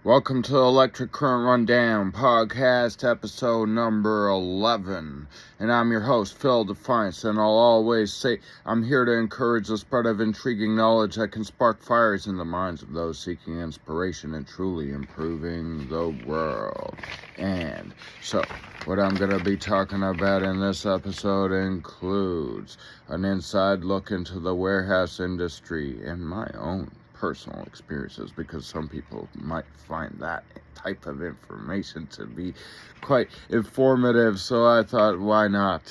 Welcome to Electric Current Rundown Podcast, episode number 11. And I'm your host, Phil Defiance, and I'll always say I'm here to encourage the spread of intriguing knowledge that can spark fires in the minds of those seeking inspiration and truly improving the world. And so, what I'm going to be talking about in this episode includes an inside look into the warehouse industry and my own personal experiences, because some people might find that type of information to be quite informative, so I thought, why not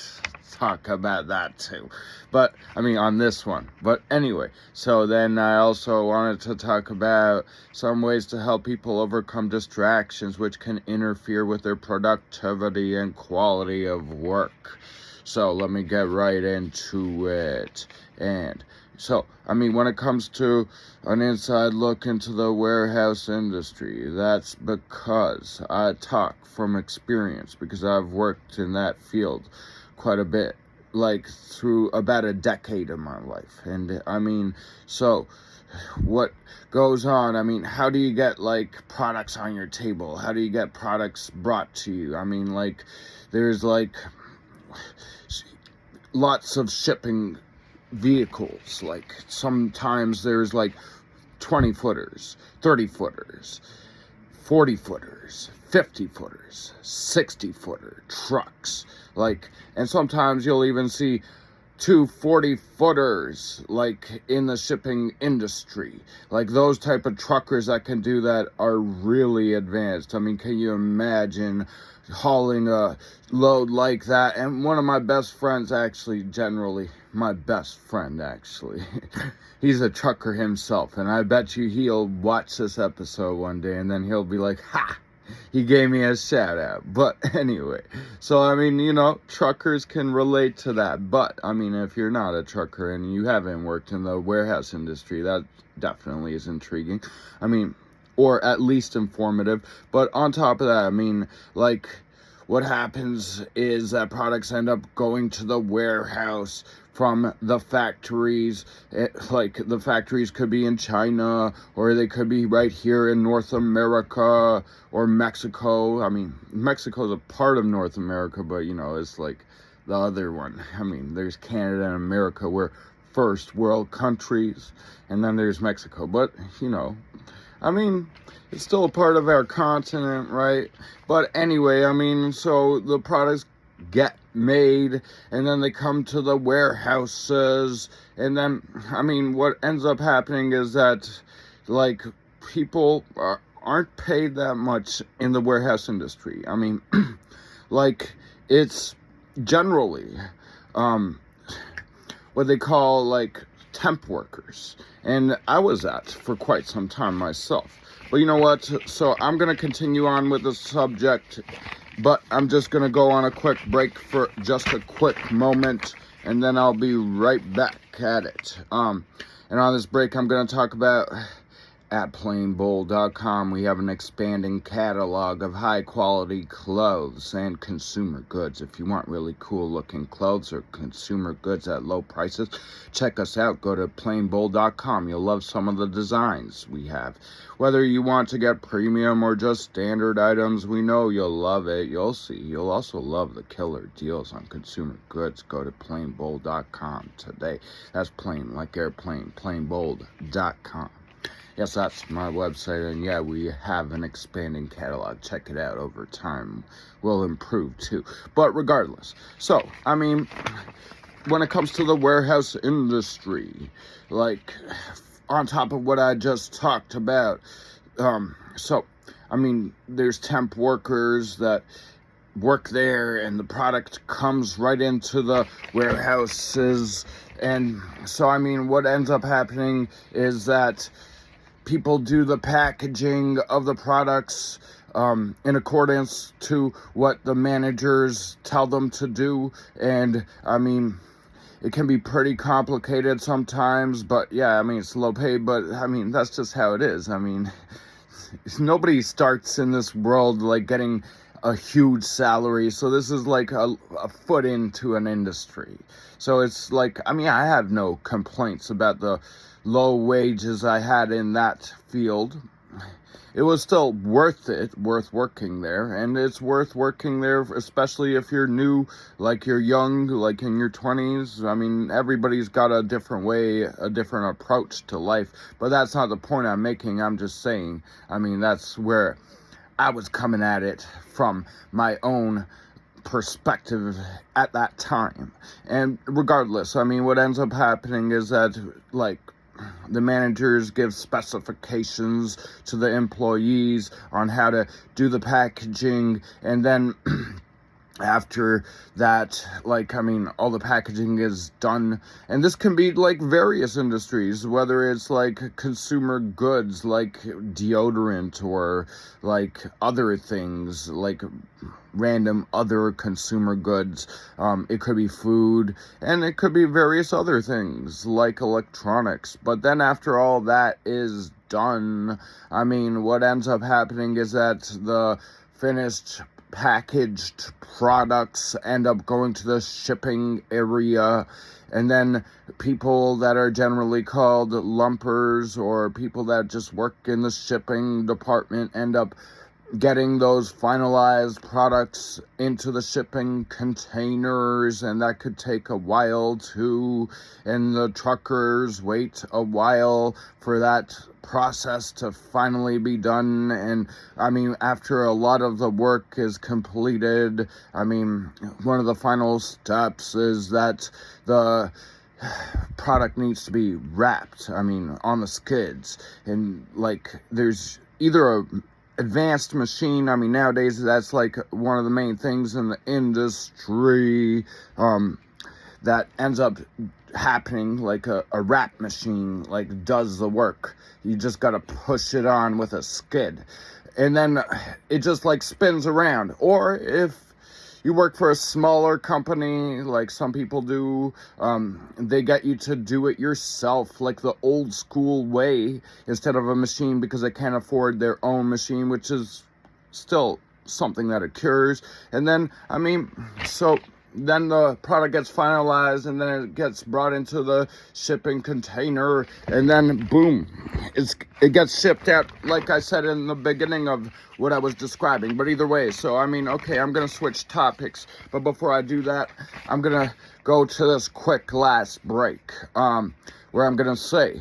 talk about that too? But on this one. But anyway, so then I also wanted to talk about some ways to help people overcome distractions which can interfere with their productivity and quality of work. So let me get right into it. And so, when it comes to an inside look into the warehouse industry, that's because I talk from experience, because I've worked in that field quite a bit, like through about a decade of my life. And so what goes on? How do you get products on your table? How do you get products brought to you? There's lots of shipping vehicles. Sometimes there's 20 footers, 30 footers, 40 footers, 50 footers, 60 footer trucks, and sometimes you'll even see 240 footers in the shipping industry. Those type of truckers that can do that are really advanced. Can you imagine hauling a load like that? And one of my best friends, he's a trucker himself, and I bet you he'll watch this episode one day and then he'll be like, ha, he gave me a shout out. But anyway, so truckers can relate to that. But if you're not a trucker and you haven't worked in the warehouse industry, that definitely is intriguing. Or at least informative. But on top of that, what happens is that products end up going to the warehouse from the factories. The factories could be in China, or they could be right here in North America or Mexico. Mexico's a part of North America, but it's the other one. There's Canada and America, we're first world countries, and then there's Mexico. But it's still a part of our continent, right? But anyway, so the products get made, and then they come to the warehouses, and then, what ends up happening is that, people aren't paid that much in the warehouse industry. It's generally, what they call, temp workers. And I was that for quite some time myself. But you know what? So I'm going to continue on with the subject, but I'm just going to go on a quick break for just a quick moment, and then I'll be right back at it. And on this break, I'm going to talk about at planebold.com. We have an expanding catalog of high-quality clothes and consumer goods. If you want really cool-looking clothes or consumer goods at low prices, check us out. Go to planebold.com. You'll love some of the designs we have. Whether you want to get premium or just standard items, we know you'll love it. You'll see. You'll also love the killer deals on consumer goods. Go to planebold.com today. That's plain, like airplane, planebold.com. Yes, that's my website, and yeah, we have an expanding catalog. Check it out. Over time, we'll improve too. But regardless, so, when it comes to the warehouse industry, on top of what I just talked about, there's temp workers that work there, and the product comes right into the warehouses, and so, what ends up happening is that people do the packaging of the products in accordance to what the managers tell them to do. And it can be pretty complicated sometimes, but yeah, it's low paid, but that's just how it is. Nobody starts in this world getting a huge salary, so this is a foot into an industry. So it's I have no complaints about the low wages I had in that field. it was still worth working there. And it's worth working there, especially if you're new, like you're young, like in your 20s. I mean, everybody's got a different way, a different approach to life. But that's not the point I'm making. I'm just saying, I mean, that's where I was coming at it from my own perspective at that time. And regardless, I mean, what ends up happening is that, like, the managers give specifications to the employees on how to do the packaging, and then after that, like, I mean, all the packaging is done, and this can be like various industries, whether it's like consumer goods, like deodorant, or like other things, like random other consumer goods. It could be food, and it could be various other things like electronics. But then after all that is done, I mean, what ends up happening is that the finished packaged products end up going to the shipping area, and then people that are generally called lumpers, or people that just work in the shipping department, end up getting those finalized products into the shipping containers, and that could take a while too, and the truckers wait a while for that process to finally be done. And I mean, after a lot of the work is completed, I mean, one of the final steps is that the product needs to be wrapped, I mean, on the skids. And like, there's either a advanced machine, I mean, nowadays that's like one of the main things in the industry, that ends up happening, like a wrap machine, like, does the work. You just gotta push it on with a skid, and then it just like spins around. Or if you work for a smaller company, like some people do, they get you to do it yourself, like the old school way, instead of a machine, because they can't afford their own machine, which is still something that occurs. And then, I mean, so then the product gets finalized, and then it gets brought into the shipping container, and then boom, it gets shipped out, like I said in the beginning of what I was describing. But either way, so I mean, okay, I'm gonna switch topics, but before I do that, I'm gonna go to this quick last break, where I'm gonna say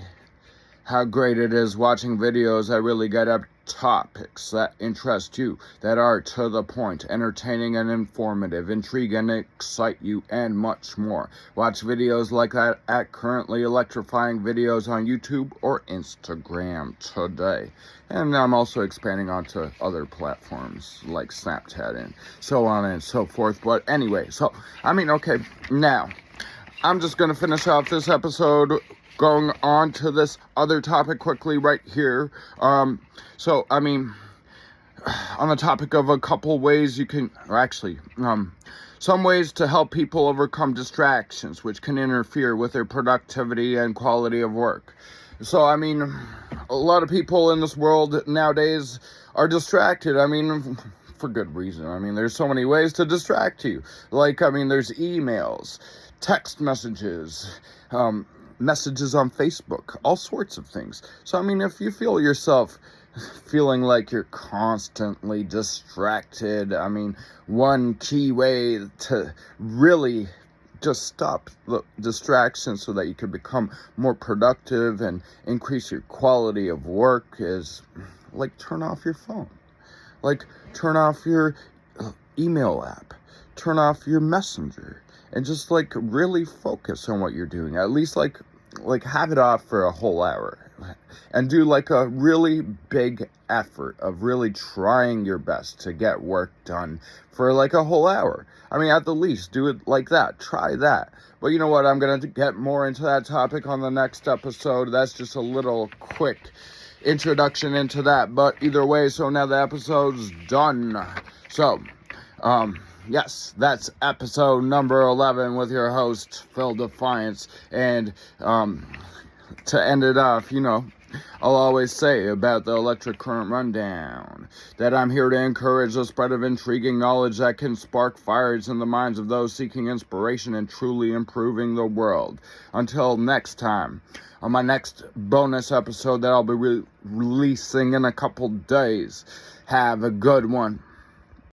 how great it is watching videos that really get up topics that interest you, that are to the point, entertaining and informative, intrigue and excite you, and much more. Watch videos like that at currently electrifying videos on YouTube or Instagram today. And I'm also expanding onto other platforms like Snapchat and so on and so forth. But anyway, so I mean, okay, now I'm just gonna finish off this episode going on to this other topic quickly right here. So, I mean, on the topic of a couple ways you can, or actually, some ways to help people overcome distractions, which can interfere with their productivity and quality of work. So, I mean, a lot of people in this world nowadays are distracted. I mean, for good reason. I mean, there's so many ways to distract you. Like, I mean, there's emails, text messages, messages on Facebook, all sorts of things. So, I mean, if you feel yourself feeling like you're constantly distracted, I mean, one key way to really just stop the distraction so that you can become more productive and increase your quality of work is, like, turn off your phone. Like, turn off your email app, turn off your messenger, and just, like, really focus on what you're doing. At least, like have it off for a whole hour, and do like a really big effort of really trying your best to get work done for like a whole hour. I mean, at the least, do it like that. Try that. But you know what? I'm going to get more into that topic on the next episode. That's just a little quick introduction into that. But either way, so now the episode's done. So, yes, that's episode number 11 with your host, Phil Defiance. And to end it off, you know, I'll always say about the electric current rundown that I'm here to encourage the spread of intriguing knowledge that can spark fires in the minds of those seeking inspiration and truly improving the world. Until next time, on my next bonus episode that I'll be releasing in a couple days, have a good one.